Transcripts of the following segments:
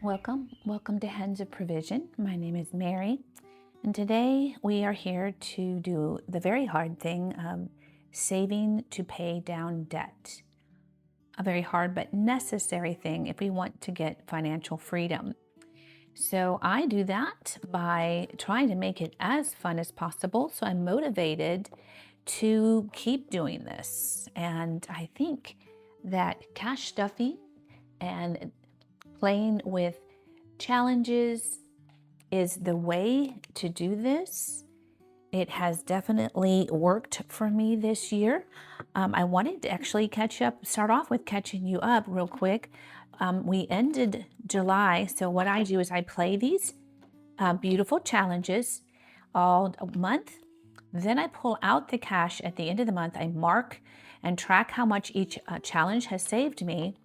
Welcome to Hands of Provision. My name is Mary, and today we are here to do the very hard thing of saving to pay down debt. A very hard but necessary thing if we want to get financial freedom. So I do that by trying to make it as fun as possible, so I'm motivated to keep doing this. And I think that cash stuffing and playing with challenges is the way to do this. It has definitely worked for me this year. I wanted to actually start off with catching you up real quick. We ended July, so what I do is I play these beautiful challenges all month. Then I pull out the cash at the end of the month. I mark and track how much each challenge has saved me.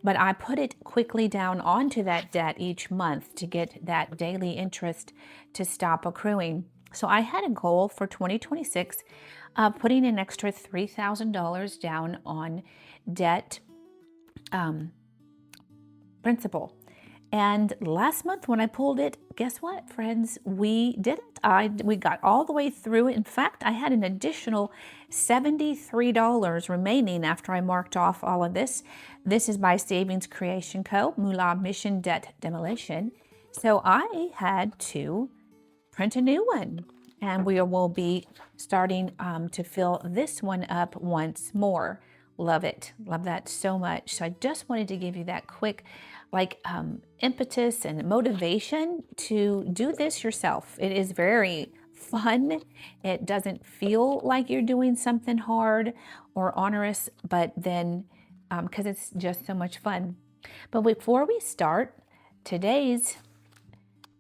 But I put it quickly down onto that debt each month to get that daily interest to stop accruing. So I had a goal for 2026 of putting an extra $3,000 down on debt principal. And last month when I pulled it, guess what, friends? We did it. We got all the way through it. In fact, I had an additional $73 remaining after I marked off all of this. This is by Savings Creation Co., Moolah Mission Debt Demolition. So I had to print a new one. And we will be starting to fill this one up once more. Love it. Love that so much. So I just wanted to give you that quick impetus and motivation to do this yourself. It is very fun. It doesn't feel like you're doing something hard or onerous, but then because it's just so much fun. But before we start today's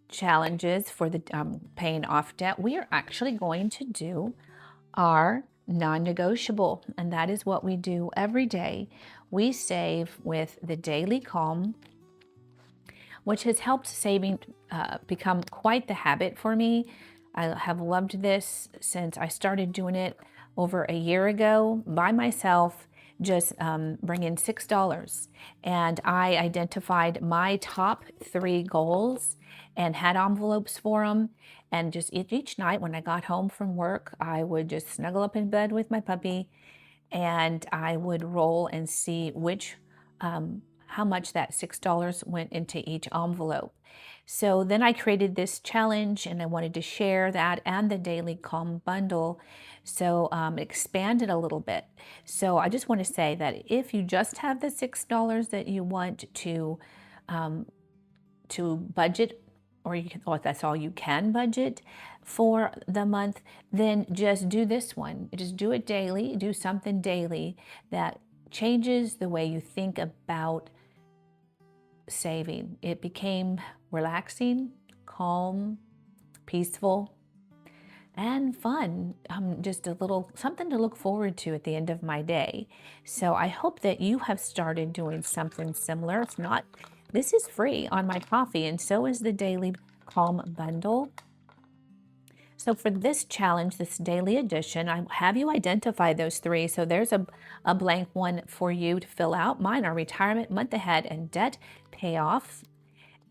challenges for the paying off debt, we are actually going to do our non-negotiable, and that is what we do every day. We save with the Daily Calm, which has helped saving become quite the habit for me. I have loved this since I started doing it over a year ago by myself, just bringing $6. And I identified my top 3 goals and had envelopes for them. And just each night when I got home from work, I would just snuggle up in bed with my puppy and I would roll and see how much that $6 went into each envelope. So then I created this challenge and I wanted to share that and the Daily Calm bundle. So expand it a little bit. So I just want to say that if you just have the $6 that you want to budget, or that's all you can budget for the month, then just do this one. Just do it daily. Do something daily that changes the way you think about saving. It became relaxing, calm, peaceful, and fun. Just a little something to look forward to at the end of my day. So I hope that you have started doing something similar. If not, this is free on my coffee, and so is the Daily Calm bundle. So for this challenge, this daily edition, I have you identify those 3. So there's a blank one for you to fill out. Mine are retirement, month ahead, and debt payoff.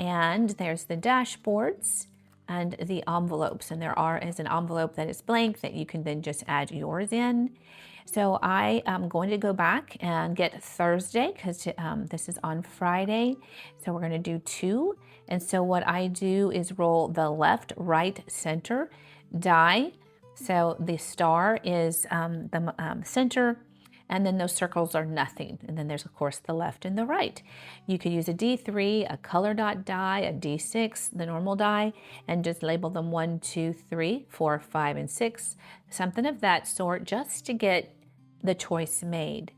And there's the dashboards and the envelopes. And there is an envelope that is blank that you can then just add yours in. So I am going to go back and get Thursday because this is on Friday. So we're going to do 2. And so what I do is roll the left, right, center die. So the star is the center, and then those circles are nothing. And then there's, of course, the left and the right. You could use a D3, a color dot die, a D6, the normal die, and just label them 1, 2, 3, 4, 5, and 6, something of that sort, just to get the choice made.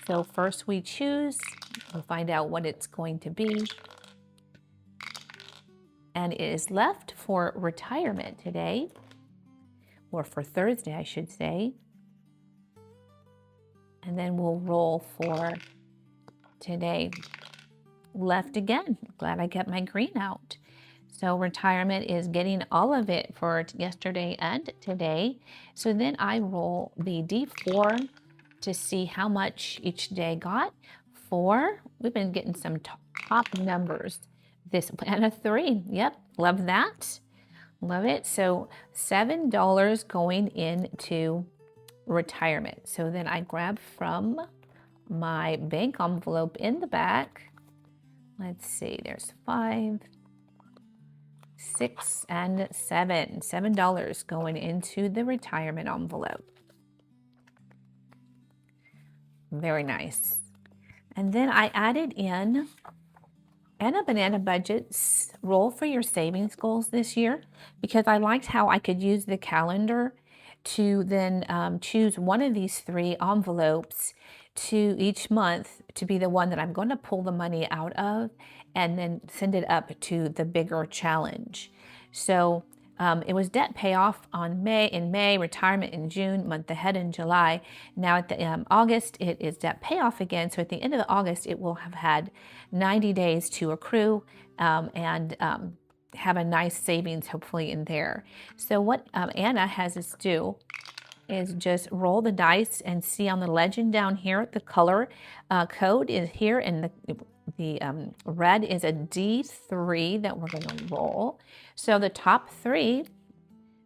So first we choose, we'll find out what it's going to be. And it is left for retirement today, or for Thursday, I should say. And then we'll roll for today. Left again. Glad I kept my green out. So retirement is getting all of it for yesterday and today. So then I roll the D4 to see how much each day got. 4, we've been getting some top numbers This and a 3. Yep, love that. Love it. So $7 going into retirement. So then I grab from my bank envelope in the back. Let's see, there's 5, 6, and 7. $7 going into the retirement envelope. Very nice. And then I added in Anna Banana Budget's roll for your savings goals this year, because I liked how I could use the calendar to then choose one of these 3 envelopes to each month to be the one that I'm going to pull the money out of and then send it up to the bigger challenge. So it was debt payoff in May, retirement in June, month ahead in July. Now at the August, it is debt payoff again. So at the end of August, it will have had 90 days to accrue and have a nice savings hopefully in there. So what Anna has us do is just roll the dice and see on the legend down here, the color code is here, and the red is a D3 that we're going to roll. So the top 3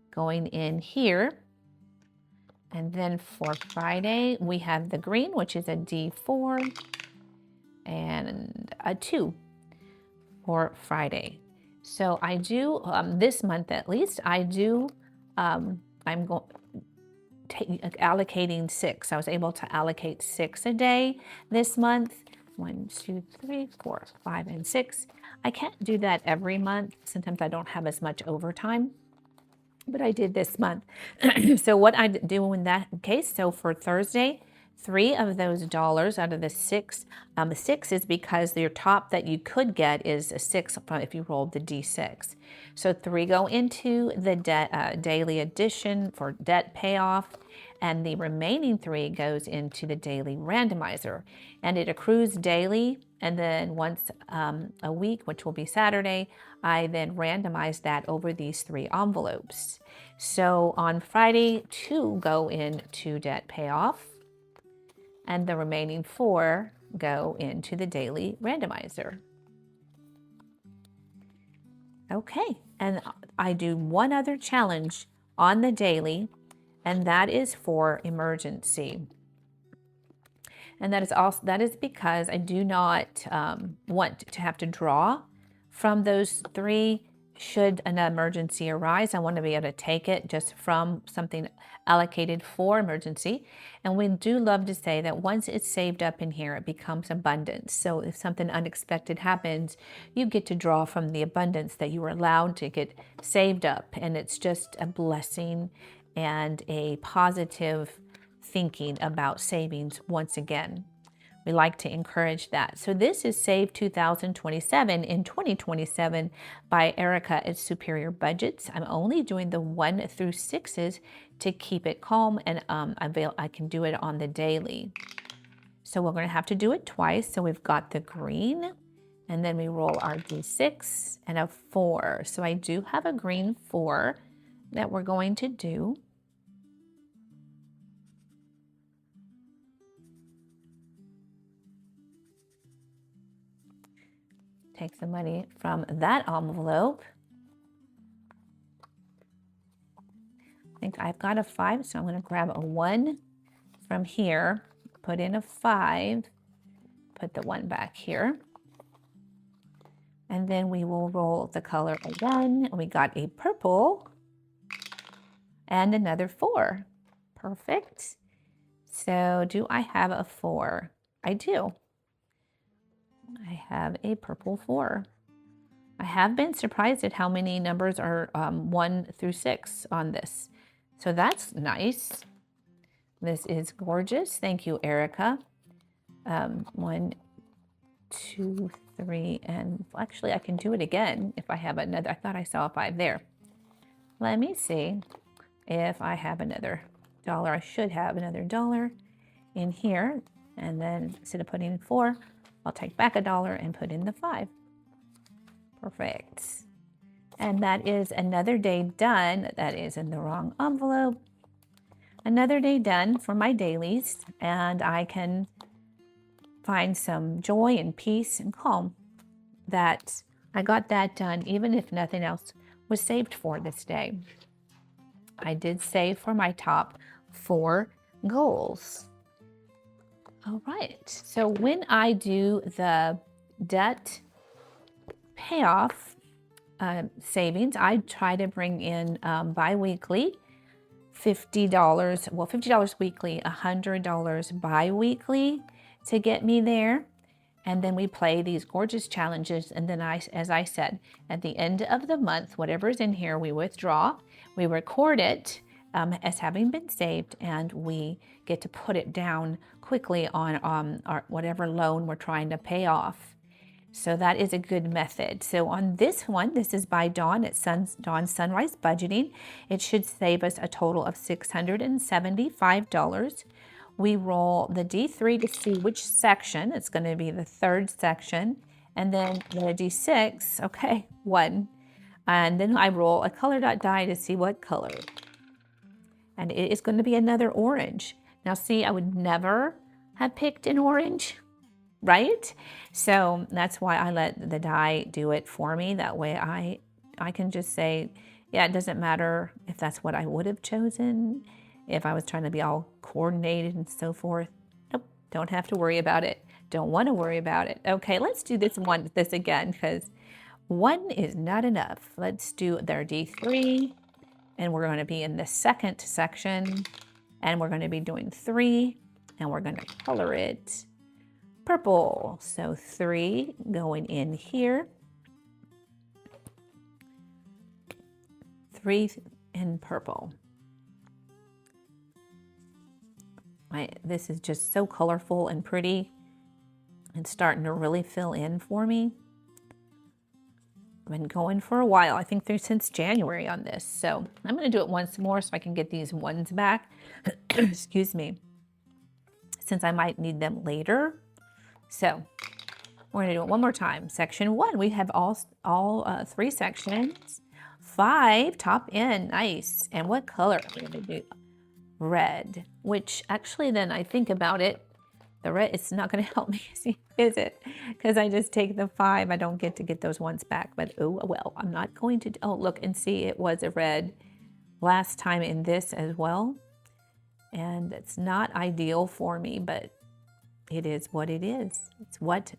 going in here. And then for Friday, we have the green, which is a D4, and a 2 for Friday. So I do, this month at least, I do, I'm allocating 6. I was able to allocate 6 a day this month. 1, 2, 3, 4, 5, and 6. I can't do that every month. Sometimes I don't have as much overtime, but I did this month. So what I do in that case, so for Thursday, 3 of those dollars out of the 6, 6 is because your top that you could get is a 6 if you rolled the D6. So 3 go into the daily addition for debt payoff, and the remaining 3 goes into the daily randomizer. And it accrues daily, and then once a week, which will be Saturday, I then randomize that over these 3 envelopes. So on Friday, 2 go into debt payoff, and the remaining 4 go into the daily randomizer. Okay, and I do one other challenge on the daily, and that is for emergency. And that is because I do not want to have to draw from those 3 should an emergency arise. I want to be able to take it just from something allocated for emergency. And we do love to say that once it's saved up in here, it becomes abundance. So if something unexpected happens, you get to draw from the abundance that you were allowed to get saved up. And it's just a blessing and a positive thinking about savings once again. We like to encourage that. So this is Save 2027 in 2027 by Erica at Superior Budgets. I'm only doing the 1 through 6s to keep it calm, and I can do it on the daily. So we're going to have to do it twice. So we've got the green, and then we roll our D6 and a 4. So I do have a green 4 that we're going to do. Take the money from that envelope. I think I've got a 5, so I'm going to grab a 1 from here, put in a 5, put the 1 back here. And then we will roll the color again. We got a purple and another 4. Perfect. So do I have a 4? I do. I have a purple 4. I have been surprised at how many numbers are 1 through 6 on this. So that's nice. This is gorgeous. Thank you, Erica. 1, 2, 3, and actually I can do it again if I have another. I thought I saw a 5 there. Let me see if I have another dollar. I should have another dollar in here. And then instead of putting in 4, I'll take back a dollar and put in the 5. Perfect. And that is another day done. That is in the wrong envelope. Another day done for my dailies, and I can find some joy and peace and calm that I got that done, even if nothing else was saved for this day. I did save for my top 4 goals. All right, so when I do the debt payoff savings, I try to bring in bi-weekly $50, well, $50 weekly, $100 bi-weekly to get me there. And then we play these gorgeous challenges. And then as I said, at the end of the month, whatever's in here, we withdraw, we record it as having been saved, and we get to put it down quickly on our whatever loan we're trying to pay off. So that is a good method. So on this one, this is by Dawn at Dawn Sunrise Budgeting. It should save us a total of $675. We roll the D3 to see which section. It's going to be the 3rd section. And then the D6, okay, 1. And then I roll a color dot die to see what color. And it is going to be another orange. Now see, I would never have picked an orange, right? So that's why I let the die do it for me. That way I can just say, yeah, it doesn't matter if that's what I would have chosen. If I was trying to be all coordinated and so forth, nope, don't have to worry about it. Don't want to worry about it. Okay, let's do this again, because 1 is not enough. Let's do their D3, and we're going to be in the 2nd section, and we're going to be doing 3, and we're going to color it purple. So 3 going in here, 3 in purple. This is just so colorful and pretty. It's starting to really fill in for me. I've been going for a while, I think since January on this. So I'm going to do it once more so I can get these ones back. Excuse me. Since I might need them later. So we're going to do it one more time. Section 1, we have all 3 sections. 5, top end, nice. And what color are we going to do? Red, which actually then I think about it, the red, it's not going to help me, is it? Because I just take the 5, I don't get to get those ones back, but oh well, I'm not going to, oh look and see, it was a red last time in this as well, and it's not ideal for me, but it is what it is. It's what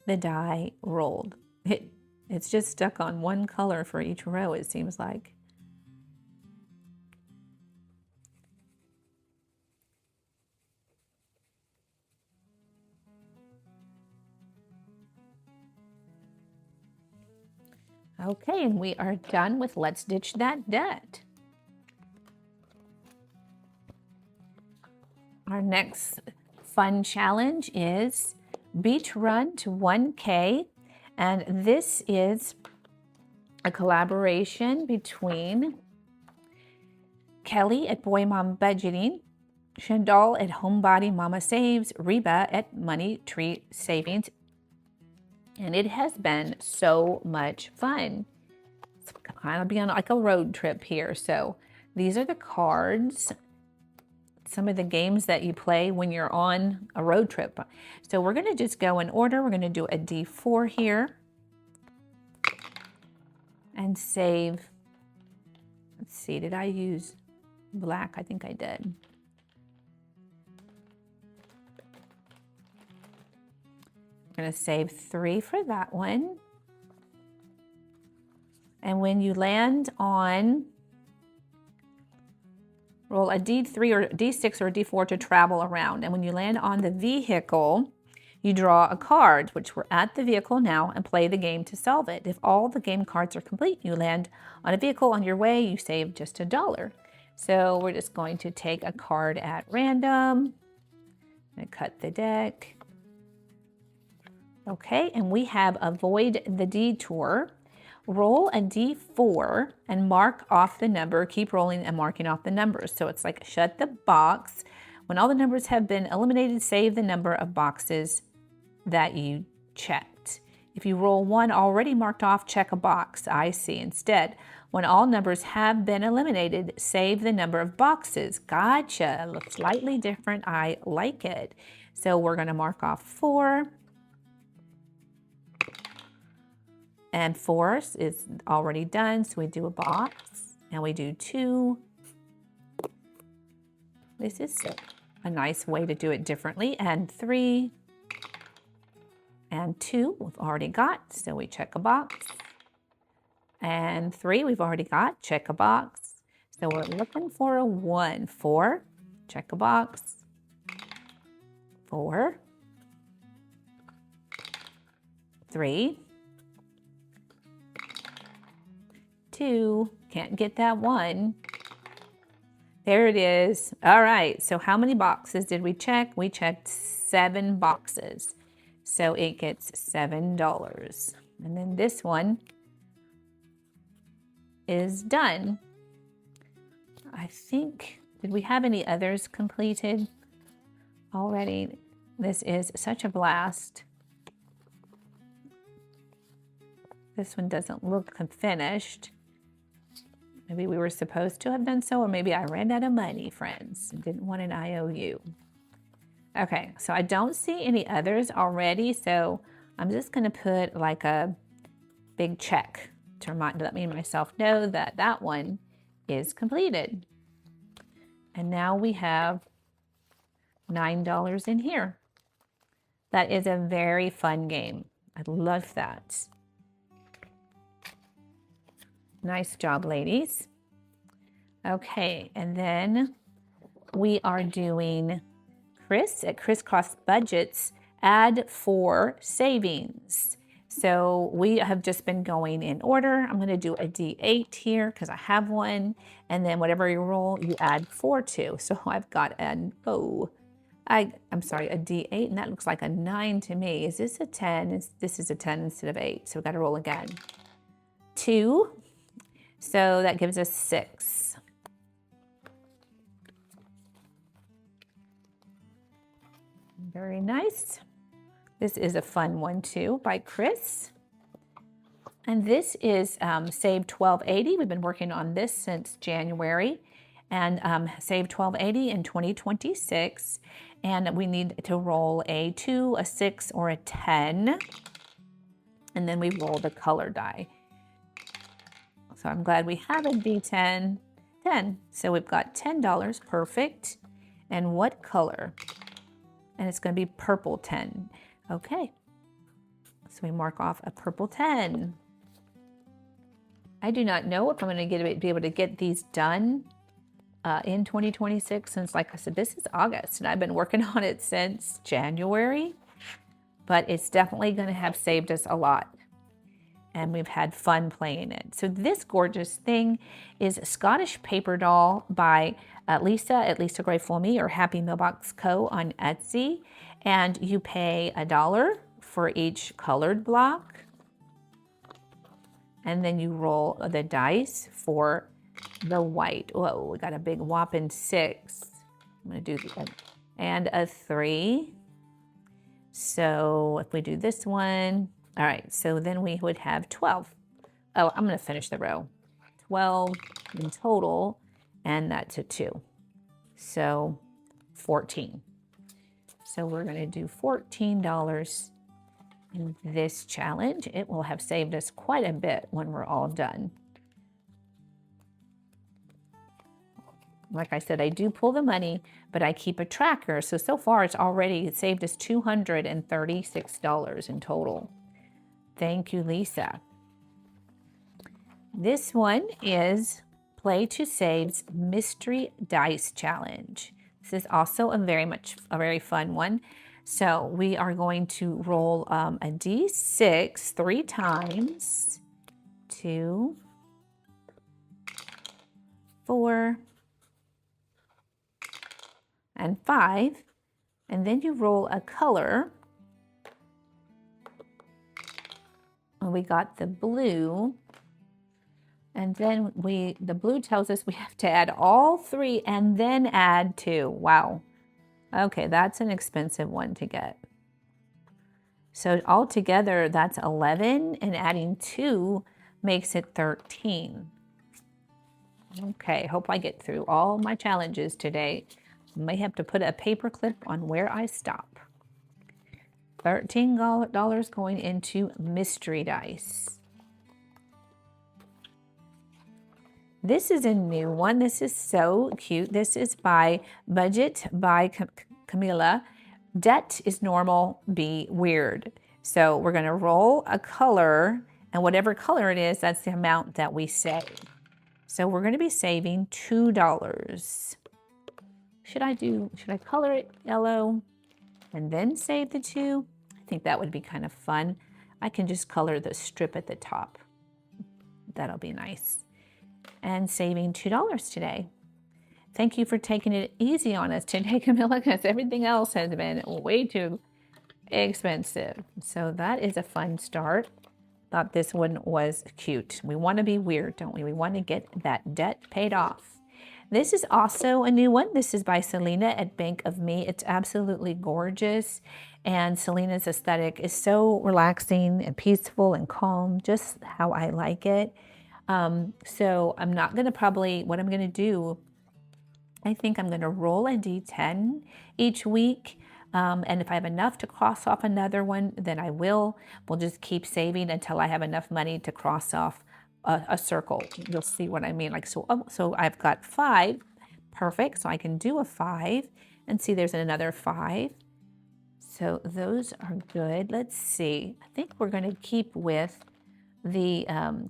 the die rolled. It's just stuck on one color for each row, it seems like. Okay, and we are done with Let's Ditch That Debt. Our next fun challenge is Beach Run to 1K, and this is a collaboration between Kelly at Boy Mom Budgeting, Chandal at Homebody Mama Saves, Reba at Money Tree Savings, and it has been so much fun. It's kind of being like a road trip here. So these are the cards, some of the games that you play when you're on a road trip. So we're going to just go in order. We're going to do a D4 here and save. Let's see, did I use black? I think I did. I'm going to save 3 for that one. And when you land on, roll a D3 or D6 or D4 to travel around. And when you land on the vehicle, you draw a card, which we're at the vehicle now, and play the game to solve it. If all the game cards are complete, you land on a vehicle on your way, you save just $1. So we're just going to take a card at random and cut the deck. Okay, and we have Avoid the Detour. Roll a D4 and mark off the number. Keep rolling and marking off the numbers. So it's like shut the box. When all the numbers have been eliminated, save the number of boxes that you checked. If you roll 1 already marked off, check a box. I see. Instead, when all numbers have been eliminated, save the number of boxes. Gotcha. Looks slightly different. I like it. So we're going to mark off 4. And 4 is already done, so we do a box, and we do 2. This is a nice way to do it differently. And 3 and 2 we've already got, so we check a box. And 3 we've already got, check a box. So we're looking for a 1. 4, check a box. 4, 3, 2, can't get that 1. There it is. All right, so how many boxes did we check? We checked 7 boxes. So it gets $7. And then this one is done. I think, did we have any others completed already? This is such a blast. This one doesn't look finished. Maybe we were supposed to have done so, or maybe I ran out of money, friends, and didn't want an IOU. Okay, so I don't see any others already, so I'm just gonna put like a big check to let me and myself know that that one is completed. And now we have $9 in here. That is a very fun game. I love that. Nice job, ladies. Okay, and then we are doing Chris at Crisscross Budgets, add 4 savings. So we have just been going in order. I'm going to do a D8 here because I have one, and then whatever you roll, you add 4 to. So I've got an I'm sorry, a D8, and that looks like a 9 to me. Is this a 10? This is a 10 instead of 8, so we've got to roll again. 2. So that gives us 6. Very nice. This is a fun one too by Chris. And this is Save 1280. We've been working on this since January. And Save 1280 in 2026. And we need to roll a 2, a 6, or a 10. And then we roll the color die. So I'm glad we have a D10, 10. So we've got $10, perfect. And what color? And it's gonna be purple 10. Okay, so we mark off a purple 10. I do not know if I'm gonna be able to get these done in 2026, since like I said, this is August and I've been working on it since January, but it's definitely gonna have saved us a lot. And we've had fun playing it. So this gorgeous thing is Scottish Paper Doll by Lisa at Lisa Grateful Me or Happy Mailbox Co. on Etsy. And you pay $1 for each colored block. And then you roll the dice for the white. Whoa, we got a big whopping 6. I'm gonna do the, and a 3. So if we do this one, all right, so then we would have 12. Oh, I'm gonna finish the row. 12 in total, and that's a 2. So 14. So we're gonna do $14 in this challenge. It will have saved us quite a bit when we're all done. Like I said, I do pull the money, but I keep a tracker. So far it's already saved us $236 in total. Thank you, Lisa. This one is Play to Save's Mystery Dice Challenge. This is also a very fun one. So we are going to roll a D6 3 times. 2, 4, and 5. And then you roll a color. And we got the blue. And then the blue tells us we have to add all 3 and then add 2. Wow. Okay, that's an expensive one to get. So altogether, that's 11, and adding 2 makes it 13. Okay, hope I get through all my challenges today. I may have to put a paper clip on where I stop. $13 going into mystery dice. This is a new one. This is so cute. This is by Budget by Camilla. Debt is normal, be weird. So we're going to roll a color, and whatever color it is, that's the amount that we save. So we're going to be saving $2. Should I color it yellow and then save the 2? I think that would be kind of fun. I can just color the strip at the top. That'll be nice. And saving $2 today. Thank you for taking it easy on us today, Camilla, because everything else has been way too expensive. So that is a fun start. Thought this one was cute. We want to be weird, don't we? We want to get that debt paid off. This is also a new one. This is by Selena at Bank of Me. It's absolutely gorgeous. And Selena's aesthetic is so relaxing and peaceful and calm, just how I like it. So I'm not going to what I'm going to do, I think I'm going to roll a D10 each week. And if I have enough to cross off another one, then I will. We'll just keep saving until I have enough money to cross off a circle. You'll see what I mean. Like, so I've got 5. Perfect. So I can do a 5 and see there's another 5. So those are good. Let's see. I think we're going to keep with the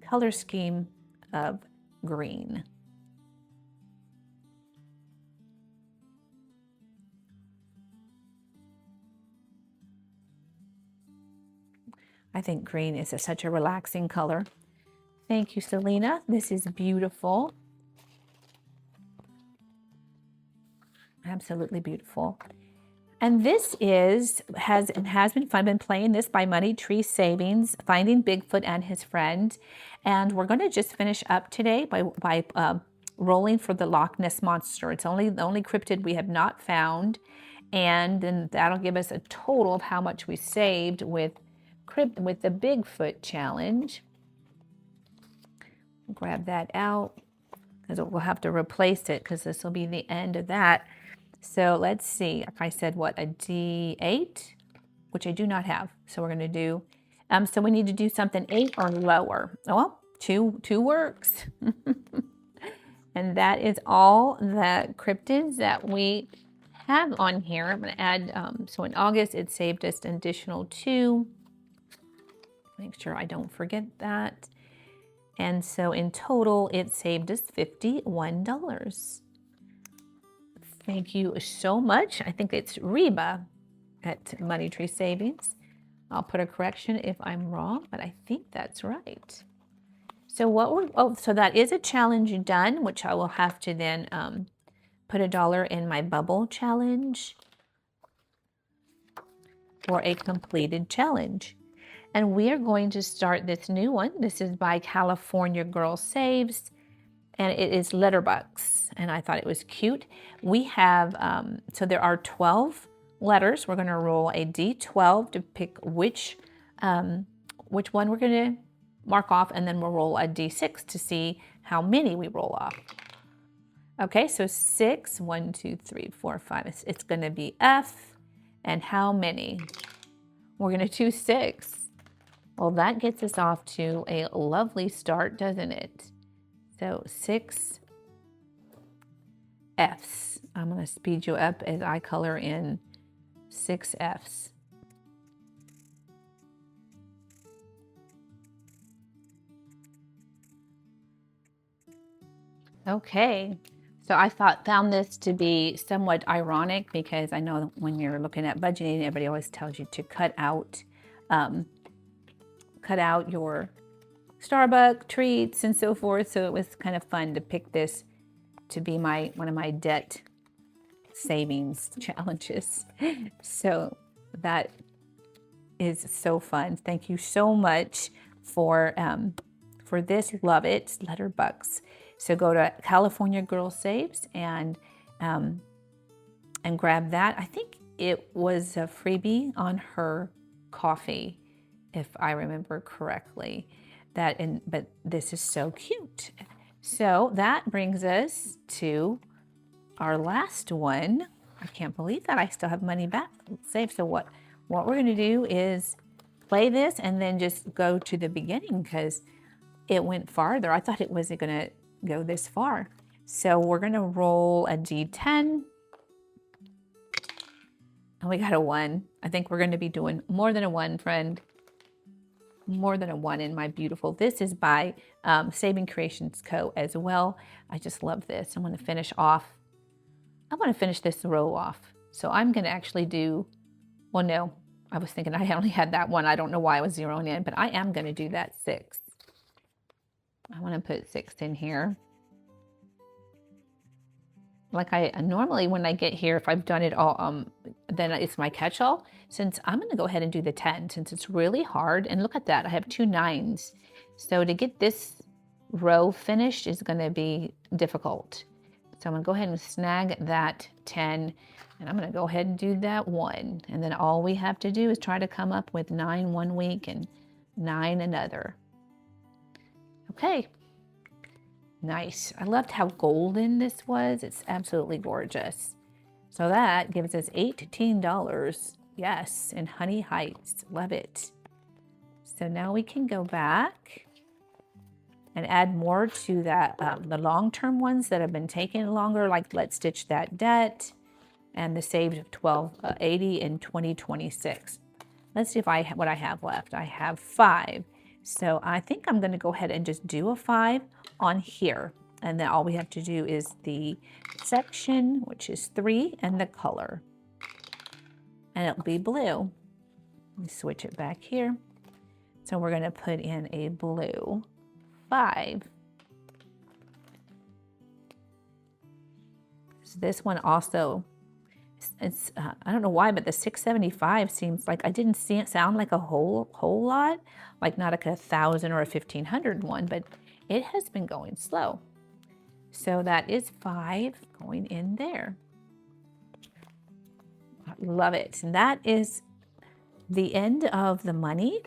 color scheme of green. I think green is such a relaxing color. Thank you, Selena. This is beautiful. Absolutely beautiful. And this has been fun. I've been playing this by Money Tree Savings, Finding Bigfoot and His Friend. And we're going to just finish up today by rolling for the Loch Ness Monster. It's the only cryptid we have not found. And then that'll give us a total of how much we saved with the Bigfoot challenge. Grab that out because we'll have to replace it because this will be the end of that. So let's see. Like I said, what, a D8, which I do not have. So we're going to do, so we need to do something 8 or lower. Well, two works. And that is all the cryptids that we have on here. I'm going to add, so in August, it saved us an additional 2. Make sure I don't forget that. And so in total, it saved us $51. Thank you so much. I think it's Reba at Money Tree Savings. I'll put a correction if I'm wrong, but I think that's right. So so that is a challenge done, which I will have to then put $1 in my bubble challenge for a completed challenge. And we are going to start this new one. This is by California Girl Saves, and it is letterbucks. And I thought it was cute. We have, so there are 12 letters. We're going to roll a D12 to pick which one we're going to mark off, and then we'll roll a D6 to see how many we roll off. Okay, so 6, 1, 2, 3, 4, 5. It's going to be F, and how many? We're going to do 6. Well, that gets us off to a lovely start, doesn't it? So 6 Fs. I'm going to speed you up as I color in 6 Fs. Okay, so I found this to be somewhat ironic because I know when you're looking at budgeting, everybody always tells you to cut out your Starbucks treats and so forth. So it was kind of fun to pick this to be one of my debt savings challenges. So that is so fun. Thank you so much for this. Love it. Letterbucks. So go to California Girl Saves and grab that. I think it was a freebie on her coffee, if I remember correctly. But this is so cute. So that brings us to our last one. I can't believe that I still have money back saved. So what we're going to do is play this and then just go to the beginning because it went farther. I thought it was going to go this far. So we're gonna roll a D10. And we got a 1. I think we're gonna be doing more than a 1, friend. More than a 1 in my beautiful. This is by Saving Creations Co. as well. I just love this. I'm gonna finish off. I wanna finish this row off. So I'm gonna actually do, well, no, I was thinking I only had that one. I don't know why I was zeroing in, but I am gonna do that 6. I wanna put 6 in here. Like I normally, when I get here, if I've done it all, then it's my catch-all. Since I'm going to go ahead and do the 10, since it's really hard. And look at that, I have 2 9s. So to get this row finished is going to be difficult. So I'm going to go ahead and snag that 10, and I'm going to go ahead and do that 1. And then all we have to do is try to come up with 9 one week and 9 another. Okay. Nice. I loved how golden this was. It's absolutely gorgeous. So that gives us $18. Yes, in Honey Heights. Love it. So now we can go back and add more to that, the long-term ones that have been taking longer, like Let's Stitch That Debt and the saved 1280 in 2026. Let's see if what I have left. I have 5. So I think I'm going to go ahead and just do a 5 on here. And then all we have to do is the section, which is 3, and the color. And it'll be blue. Let me switch it back here. So we're going to put in a blue 5. So this one also, it's I don't know why, but the 675 seems like I didn't see it sound like a whole lot, like not like 1,000 or a 1,500 one, but it has been going slow. So that is 5 going in there. I love it. And that is the end of the money.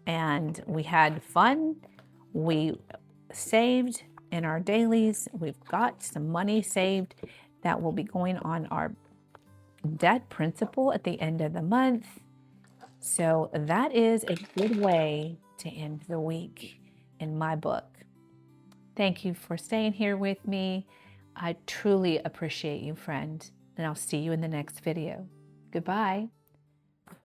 And we had fun. We saved in our dailies. We've got some money saved that will be going on our debt principal at the end of the month. So that is a good way to end the week in my book. Thank you for staying here with me. I truly appreciate you, friend, and I'll see you in the next video. Goodbye.